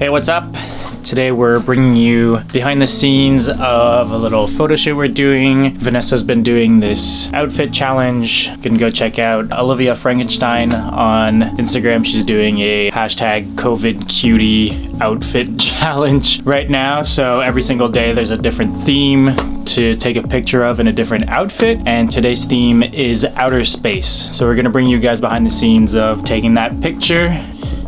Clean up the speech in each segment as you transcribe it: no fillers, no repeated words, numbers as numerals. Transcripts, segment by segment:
Hey, what's up? Today we're bringing you behind the scenes of a little photo shoot we're doing. Vanessa's been doing this outfit challenge. You can go check out Olivia Frankenstein on Instagram. She's doing a hashtag COVID cutie outfit challenge right now. So every single day there's a different theme to take a picture of in a different outfit, and today's theme is outer space. So we're gonna bring you guys behind the scenes of taking that picture.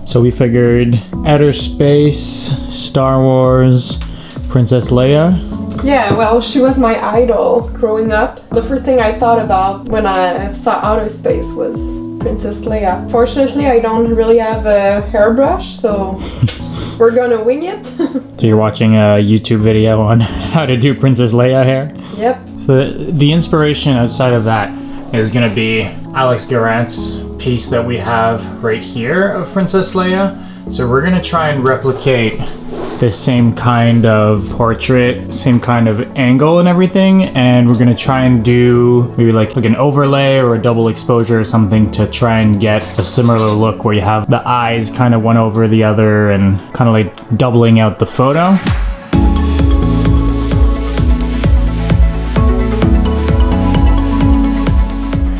So we figured outer space, Star Wars, Princess Leia. Yeah, well, she was my idol growing up. The first thing I thought about when I saw outer space was Princess Leia. Fortunately, I don't really have a hairbrush, so we're gonna wing it. So you're watching a YouTube video on how to do Princess Leia hair? Yep. So the inspiration outside of that is gonna be Alex Garant's piece that we have right here of Princess Leia. So we're gonna try and replicate this same kind of portrait, same kind of angle and everything, and we're gonna try and do maybe like an overlay or a double exposure or something to try and get a similar look where you have the eyes kind of one over the other and kind of like doubling out the photo.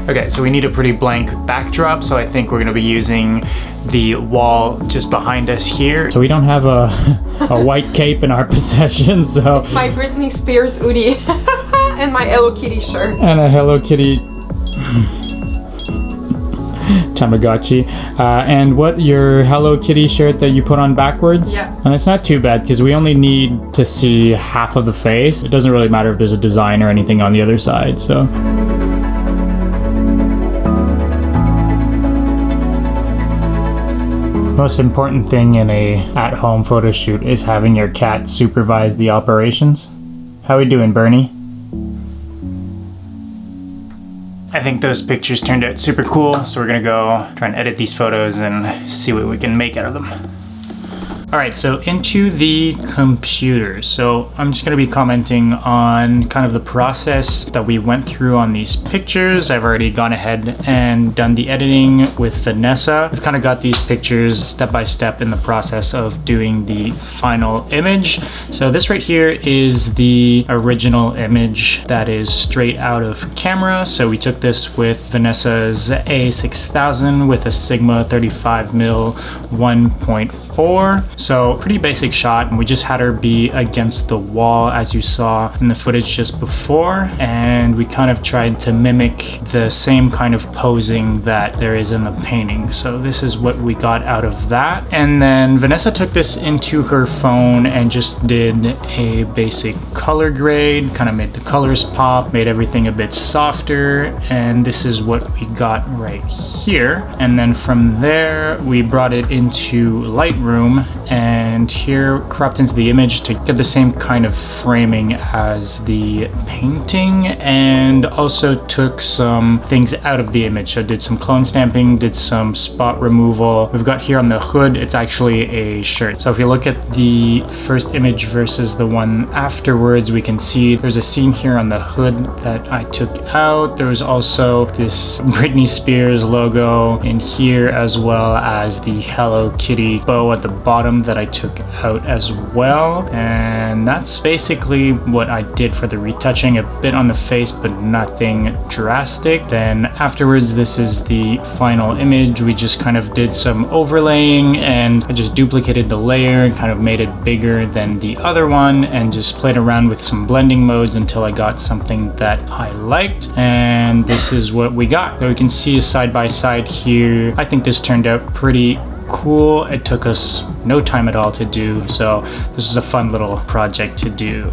Okay, so we need a pretty blank backdrop, so I think we're gonna be using the wall just behind us here. So we don't have a white cape in our possession, so... It's my Britney Spears hoodie and my Hello Kitty shirt. And a Hello Kitty Tamagotchi. And what, your Hello Kitty shirt that you put on backwards? Yeah. And it's not too bad, because we only need to see half of the face. It doesn't really matter if there's a design or anything on the other side, so... Most important thing in a at-home photo shoot is having your cat supervise the operations. How we doing, Bernie? I think those pictures turned out super cool, so we're gonna go try and edit these photos and see what we can make out of them. Alright, so into the computer. So I'm just going to be commenting on kind of the process that we went through on these pictures. I've already gone ahead and done the editing with Vanessa. We've kind of got these pictures step by step in the process of doing the final image. So this right here is the original image that is straight out of camera. So we took this with Vanessa's A6000 with a Sigma 35mm 1.4. So pretty basic shot, and we just had her be against the wall as you saw in the footage just before, and we kind of tried to mimic the same kind of posing that there is in the painting. So this is what we got out of that. And then Vanessa took this into her phone and just did a basic color grade, kind of made the colors pop, made everything a bit softer, and this is what we got right here. And then from there we brought it into Lightroom and here cropped into the image to get the same kind of framing as the painting, and also took some things out of the image. So did some clone stamping, did some spot removal. We've got here on the hood, it's actually a shirt. So if you look at the first image versus the one afterwards, we can see there's a seam here on the hood that I took out. There was also this Britney Spears logo in here, as well as the Hello Kitty bow at the bottom that I took out as well. And that's basically what I did for the retouching, a bit on the face but nothing drastic. Then afterwards, this is the final image. We just kind of did some overlaying, and I just duplicated the layer and kind of made it bigger than the other one, and just played around with some blending modes until I got something that I liked. And this is what we got. So we can see a side by side here. I think this turned out pretty cool. It took us no time at all to do, so this is a fun little project to do.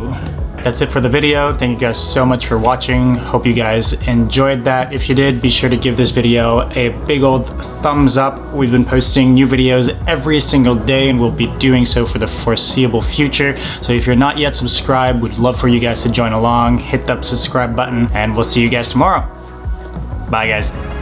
That's it for the video. Thank you guys so much for watching. Hope you guys enjoyed that. If you did, be sure to give this video a big old thumbs up. We've been posting new videos every single day, and we'll be doing so for the foreseeable future. So if you're not yet subscribed, we'd love for you guys to join along. Hit that subscribe button, and we'll see you guys tomorrow. Bye guys.